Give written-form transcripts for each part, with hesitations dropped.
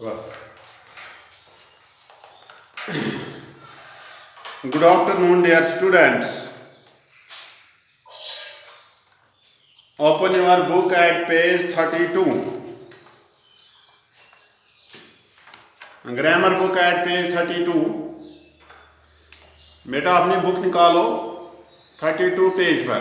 Good afternoon, dear students. Open your book at page 32. Grammar book at page 32. बेटा अपनी book निकालो 32 page पर.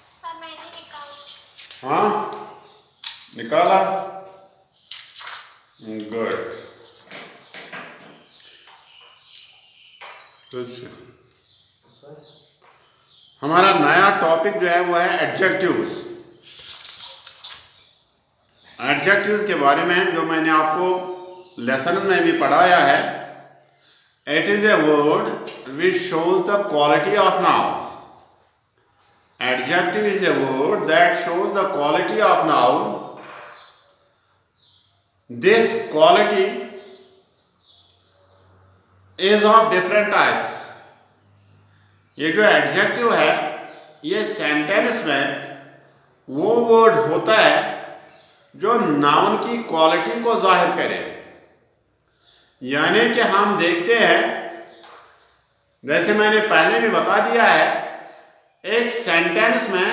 Sir मैंने निकाला. हाँ, निकाला. गुड. हमारा नया टॉपिक जो है वो है एडजेक्टिव्स. एडजेक्टिव्स के बारे में जो मैंने आपको लेसन में भी पढ़ाया है. It is a word which shows the quality of noun. Adjective is a word that shows the quality of noun. This quality is of different types. ये जो adjective है ये सेंटेंस में वो वर्ड होता है जो नाउन की क्वालिटी को जाहिर करे. यानी कि हम देखते हैं, जैसे मैंने पहले भी बता दिया है, एक सेंटेंस में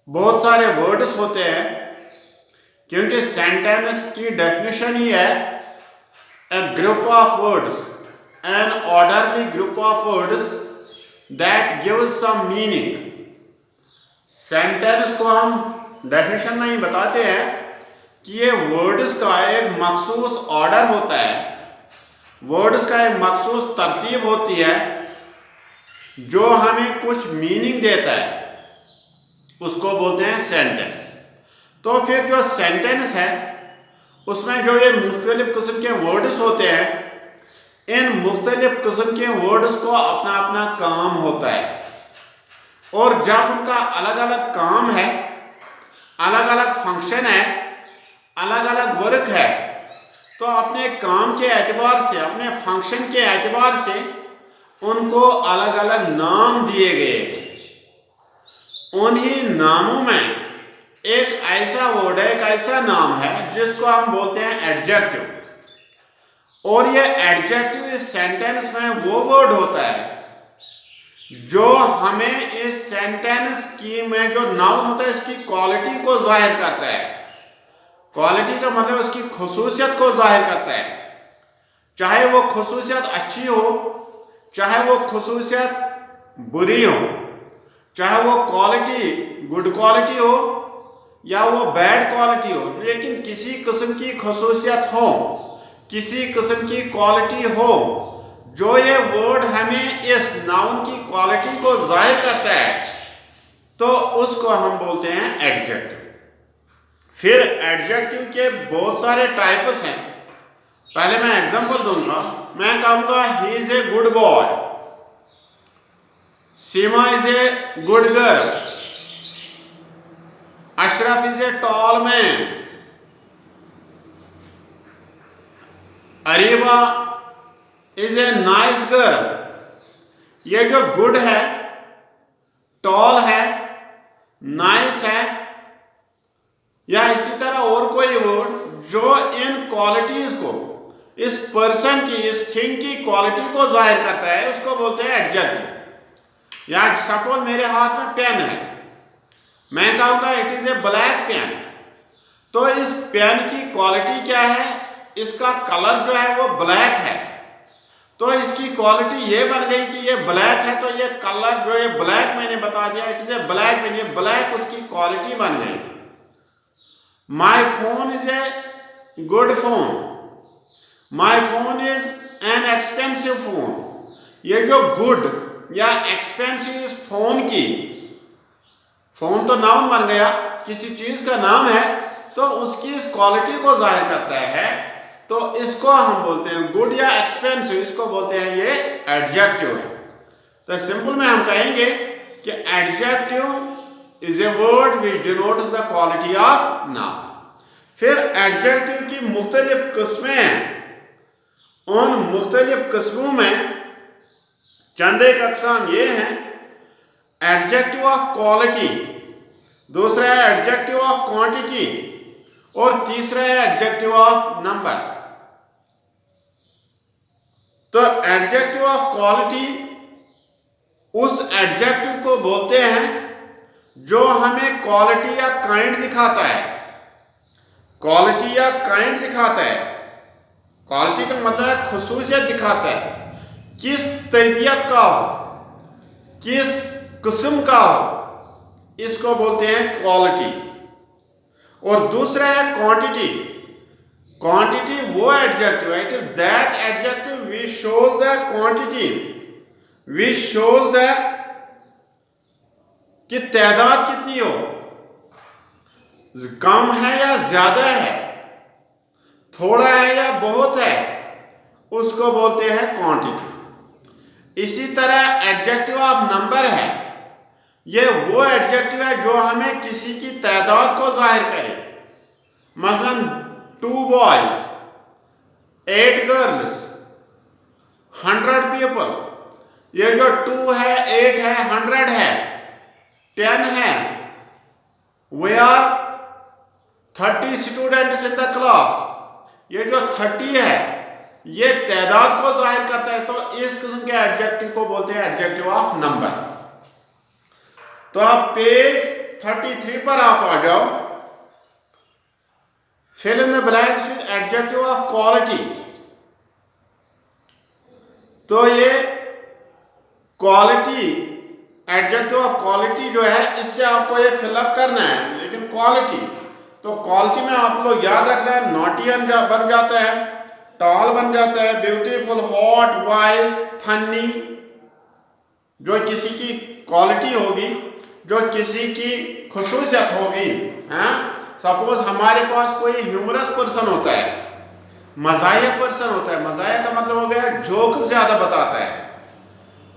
बहुत सारे वर्ड्स होते हैं क्योंकि सेंटेंस की डेफिनेशन ही है a group of words, an orderly group of words that gives some meaning. Sentence को हम डेफिनेशन में ही बताते हैं कि ये वर्ड्स का एक मखसूस ऑर्डर होता है, वर्ड्स का एक मखसूस तरतीब होती है जो हमें कुछ मीनिंग देता है, उसको बोलते हैं सेंटेंस. तो फिर जो सेंटेंस है उसमें जो ये मुख्तलिफ किस्म के वर्ड्स होते हैं, इन मुख्तलिफ किस्म के वर्ड्स को अपना अपना काम होता है. और जब उनका अलग अलग काम है, अलग अलग फंक्शन है, अलग अलग वर्क है, तो अपने काम के एतबार से, अपने फंक्शन के एतबार से उनको अलग अलग नाम दिए गए. उन्हीं नामों में एक ऐसा वर्ड है, एक ऐसा नाम है जिसको हम बोलते हैं एडजेक्टिव. और ये एडजेक्टिव इस सेंटेंस में वो वर्ड होता है जो हमें इस सेंटेंस की में जो नाउन होता है इसकी क्वालिटी को जाहिर करता है. क्वालिटी का मतलब उसकी खुसूसियत को जाहिर करता है. चाहे वो खुसूसियत अच्छी हो, चाहे वो खुसूसियत बुरी हो, चाहे वो क्वालिटी गुड क्वालिटी हो या वो बैड क्वालिटी हो, लेकिन किसी किस्म की खुसूसियत हो, किसी किस्म की क्वालिटी हो जो ये वर्ड हमें इस नाउन की क्वालिटी को जाहिर करता है, तो उसको हम बोलते हैं एडजेक्टिव. फिर एडजेक्टिव के बहुत सारे टाइप्स हैं. पहले मैं एग्जांपल दूंगा. मैं कहूंगा he is a good boy, Seema is a good girl, Ashraf is a tall man, Areeba is a nice girl. ये जो गुड है, टॉल है, नाइस है, या इसी तरह और कोई वर्ड जो इन क्वालिटीज को, इस पर्सन की, इस थिंग की क्वालिटी को जाहिर करता है, उसको बोलते हैं एडजेक्टिव. या सपोज मेरे हाथ में पेन है, मैं कहूँगा it is a black pen. तो इस पेन की क्वालिटी क्या है? इसका कलर जो है वो ब्लैक है, तो इसकी क्वालिटी ये बन गई कि ये ब्लैक है, तो ये कलर जो ये ब्लैक मैंने बता दिया, it is a black pen, ये ब्लैक उसकी क्वालिटी बन गई. My phone is a good phone, my phone is an expensive phone. ये जो गुड या एक्सपेंसिव इस फोन की, फोन तो नाउन बन गया, किसी चीज का नाम है, तो उसकी इस क्वालिटी को जाहिर करता है, तो इसको हम बोलते हैं गुड या एक्सपेंसिव, इसको बोलते हैं ये एडजेक्टिव है. तो सिंपल में हम कहेंगे कि adjective is a word which denotes the quality of noun. फिर एडजेक्टिव की मुख्तलिफ किस्में हैं. उन मुख्तलिफ किस्मों में चंद एक अकसाम ये हैं, एडजेक्टिव ऑफ क्वालिटी, दूसरा है एडजेक्टिव ऑफ क्वांटिटी और तीसरा है एडजेक्टिव ऑफ नंबर। तो एडजेक्टिव ऑफ क्वालिटी उस एडजेक्टिव को बोलते हैं जो हमें क्वालिटी या काइंड दिखाता है, क्वालिटी या काइंड दिखाता है। क्वालिटी का मतलब है खुसूसियत दिखाता है, किस तरबियत का हो, किस किस्म का हो, इसको बोलते हैं क्वालिटी। और दूसरा है क्वांटिटी। क्वांटिटी वो एडजेक्टिव है, it is that adjective which shows the quantity, which shows the कि तादाद कितनी हो, कम है या ज्यादा है, थोड़ा है या बहुत है, उसको बोलते हैं क्वांटिटी। इसी तरह एडजेक्टिव ऑफ नंबर है, ये वो एडजेक्टिव है जो हमें किसी की तादाद को जाहिर करे। मसलन 2 बॉयज, 8 गर्ल्स, 100 पीपल। ये जो 2 है, 8 है, 100 है, 10 है, we are 30 students in the class. ये जो 30 है ये तादाद को जाहिर करता है, तो इस किस्म के एडजेक्टिव को बोलते हैं एडजेक्टिव ऑफ नंबर। तो आप पेज 33 पर आप आ जाओ। Fill in the blanks with adjective of quality. तो ये क्वालिटी, एडजेक्टिव ऑफ क्वालिटी जो है, इससे आपको ये फिलअप करना है। लेकिन क्वालिटी, तो क्वालिटी में आप लोग याद रखना है, नॉटियन बन जाता है, टॉल बन जाता है, ब्यूटीफुल, हॉट, वाइज, फनी। जो किसी की क्वालिटी होगी, जो किसी की खुसूसियत होगी। सपोज हमारे पास कोई ह्यूमरस पर्सन होता है, मज़ाहिया पर्सन होता है। मज़ाहिया का मतलब हो गया जोक ज़्यादा बताता है।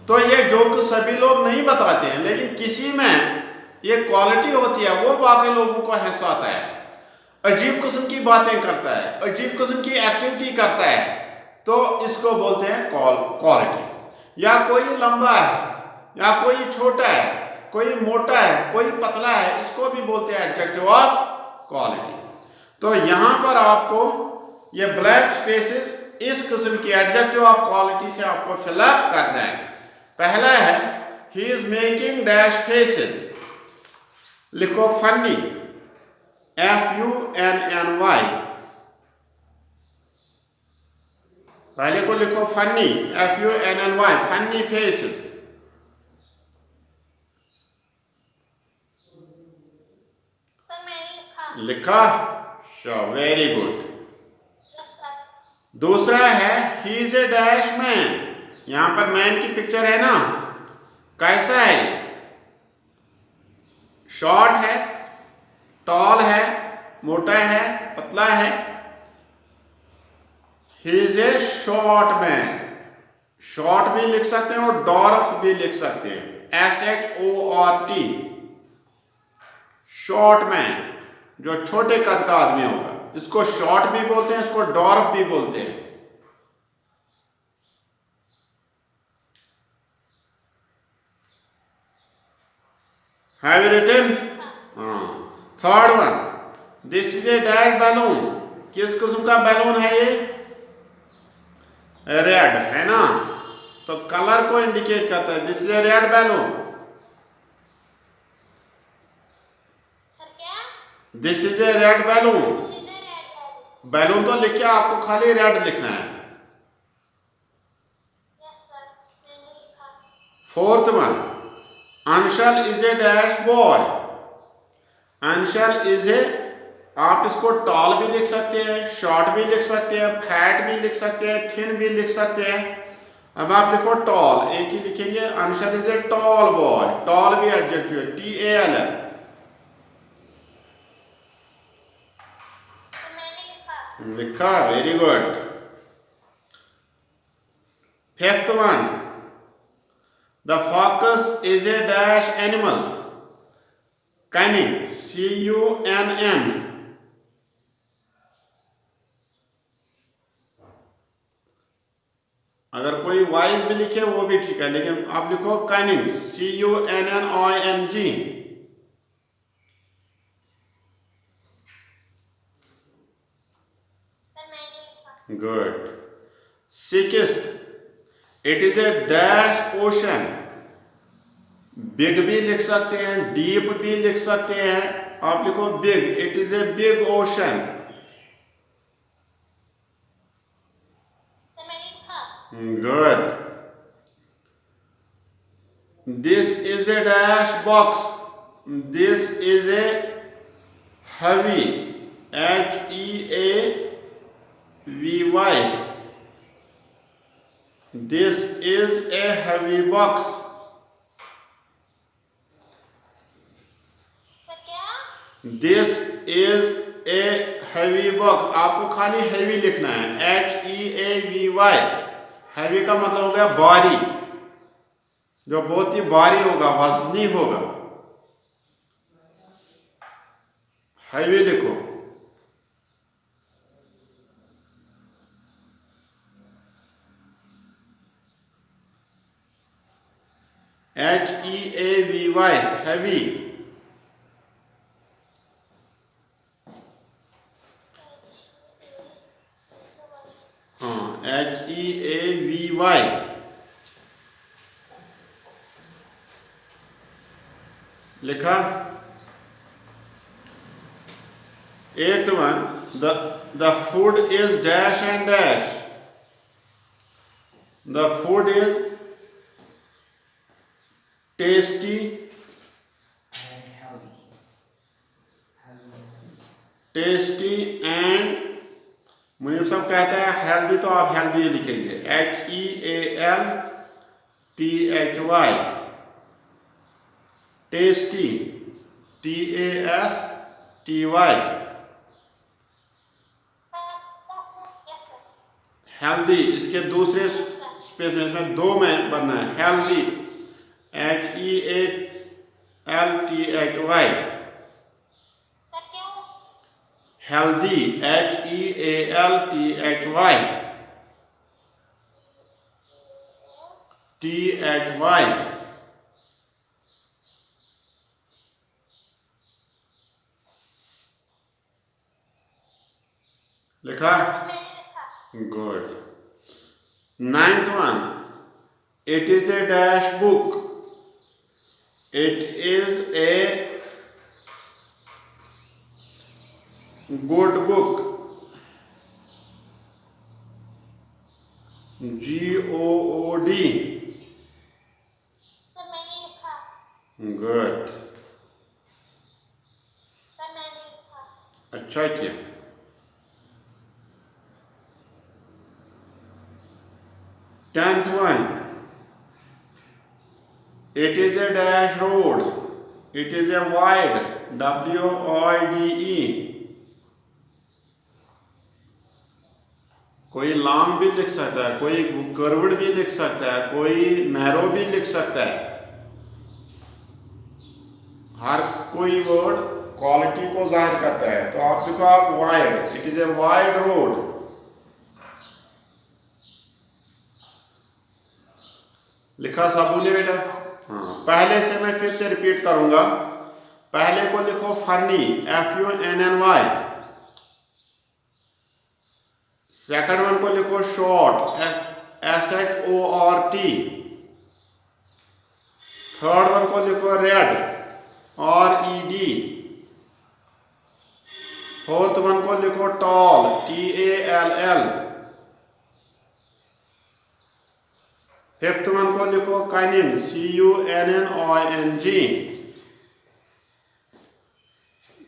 तो ये जोक सभी लोग नहीं बताते हैं, लेकिन किसी में ये क्वालिटी होती है, वो बाकी लोगों को हंसाता है, अजीब किस्म की बातें करता है, अजीब किस्म की एक्टिविटी करता है, तो इसको बोलते हैं क्वालिटी। या कोई लंबा है, या कोई छोटा है, कोई मोटा है, कोई पतला है, इसको भी बोलते हैं एडजेक्टिव ऑफ क्वालिटी। तो यहां पर आपको ये ब्लैंक स्पेसेस इस किस्म की एडजेक्टिव ऑफ क्वालिटी से आपको फिलअप करना है। पहला है he is making dash faces, लिखो फनी, FUNNY, पहले को लिखो funny, FUNNY, funny faces. Sir मैंने लिखा, वेरी गुड। Yes sir. दूसरा है ही इज ए डैश मैन। यहां पर मैन की पिक्चर है ना, कैसा है? शॉर्ट है, टॉल है, मोटा है, पतला है। ही is A short man. Short भी लिख सकते हैं और डॉर्फ भी लिख सकते हैं, SHORT, शॉर्ट मैन, जो छोटे कद का आदमी होगा, इसको शॉर्ट भी बोलते हैं, इसको डॉर्फ भी बोलते हैं। Have you written? Third one, this is a dash balloon. किस किस्म का बैलून है ये? रेड है ना, तो कलर को इंडिकेट करता है, this is a red balloon. Sir क्या? This is a red balloon. This is a red. Balloon तो लिख के आपको खाली रेड लिखना है। यस सर, मैंने लिखा। Fourth one, Anshal is a dash boy. Anshal is a, आप इसको टॉल भी लिख सकते हैं, शॉर्ट भी लिख सकते हैं, फैट भी लिख सकते हैं, थिन भी लिख सकते हैं। अब आप लिखो टॉल, एक ही लिखेंगे, Anshal is a tall boy. Tall भी एडजेक्टिव है, TAL है। सर मैंने लिखा। लिखा, very good. Fifth one, the fox is a dash animal. cunning, CUNN। अगर कोई वाइज भी लिखे वो भी ठीक है, लेकिन आप लिखो कनिंग, CUNNING। सर मैंने लिखा। Good. Sixth, it is a dash ocean. Big भी लिख सकते हैं, डीप भी लिख सकते हैं। आप लिखो big, it is a big ocean. Sir मैंने लिखा। Good. This is a dash box. This is A heavy, HEAVY। This is a heavy box। Sir क्या? This is a heavy box। आपको खाली heavy लिखना है, HEAVY। heavy का मतलब हो गया भारी, जो बहुत ही भारी होगा, वजनी होगा। heavy लिखो। HEAVY, heavy। हाँ, HEAVY। लिखा। Eighth one, the food is dash and dash. The food is tasty, tasty and, Munib sahab कहते हैं हेल्दी, तो आप हेल्दी लिखेंगे, HEALTHY। Tasty, TASTY। हेल्दी इसके दूसरे स्पेस में, इसमें दो में बनना है, हेल्दी, HEALTHY। सर क्या? Healthy, HEALTHY। THY। लिखा। सर मैंने लिखा। Good. Ninth one, it is a dash book. It is a good book, GOOD। Sir मैंने लिखा। गुड। सर मैंने लिखा। अच्छा किया। Tenth one, it is a dash road. It is a wide, WIDE। कोई लॉन्ग भी लिख सकता है, कोई कर्व्ड भी लिख सकता है, कोई नैरो भी लिख सकता है। हर कोई वर्ड क्वालिटी को जाहिर करता है, तो आप लिखो आप wide, it is a wide road. लिखा सबू ने बेटा? हाँ, पहले से मैं फिर से रिपीट करूंगा। पहले को लिखो फनी, FUNNY। सेकंड वन को लिखो शॉर्ट, SHORT। थर्ड वन को लिखो रेड, RED। फोर्थ वन को लिखो टॉल, TALL। फिफ्थ वन को लिखो कनिंग, CUNNING।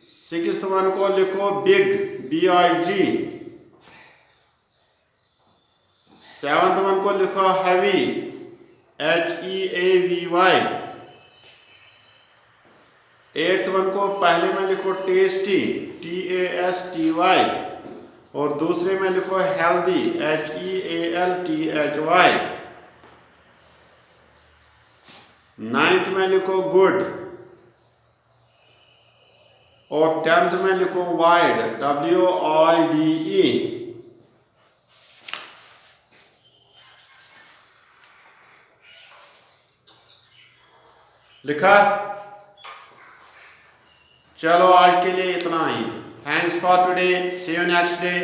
सिक्स्थ वन को लिखो बिग, BIG। सेवंथ वन को लिखो हैवी, HEAVY। एट्थ वन को पहले में लिखो टेस्टी, TASTY। और दूसरे में लिखो हेल्दी, HEALTHY। नाइन्थ में लिखो गुड, और टेंथ में लिखो वाइड, WIDE। लिखा? चलो आज के लिए इतना ही। Thanks for today, see you next day.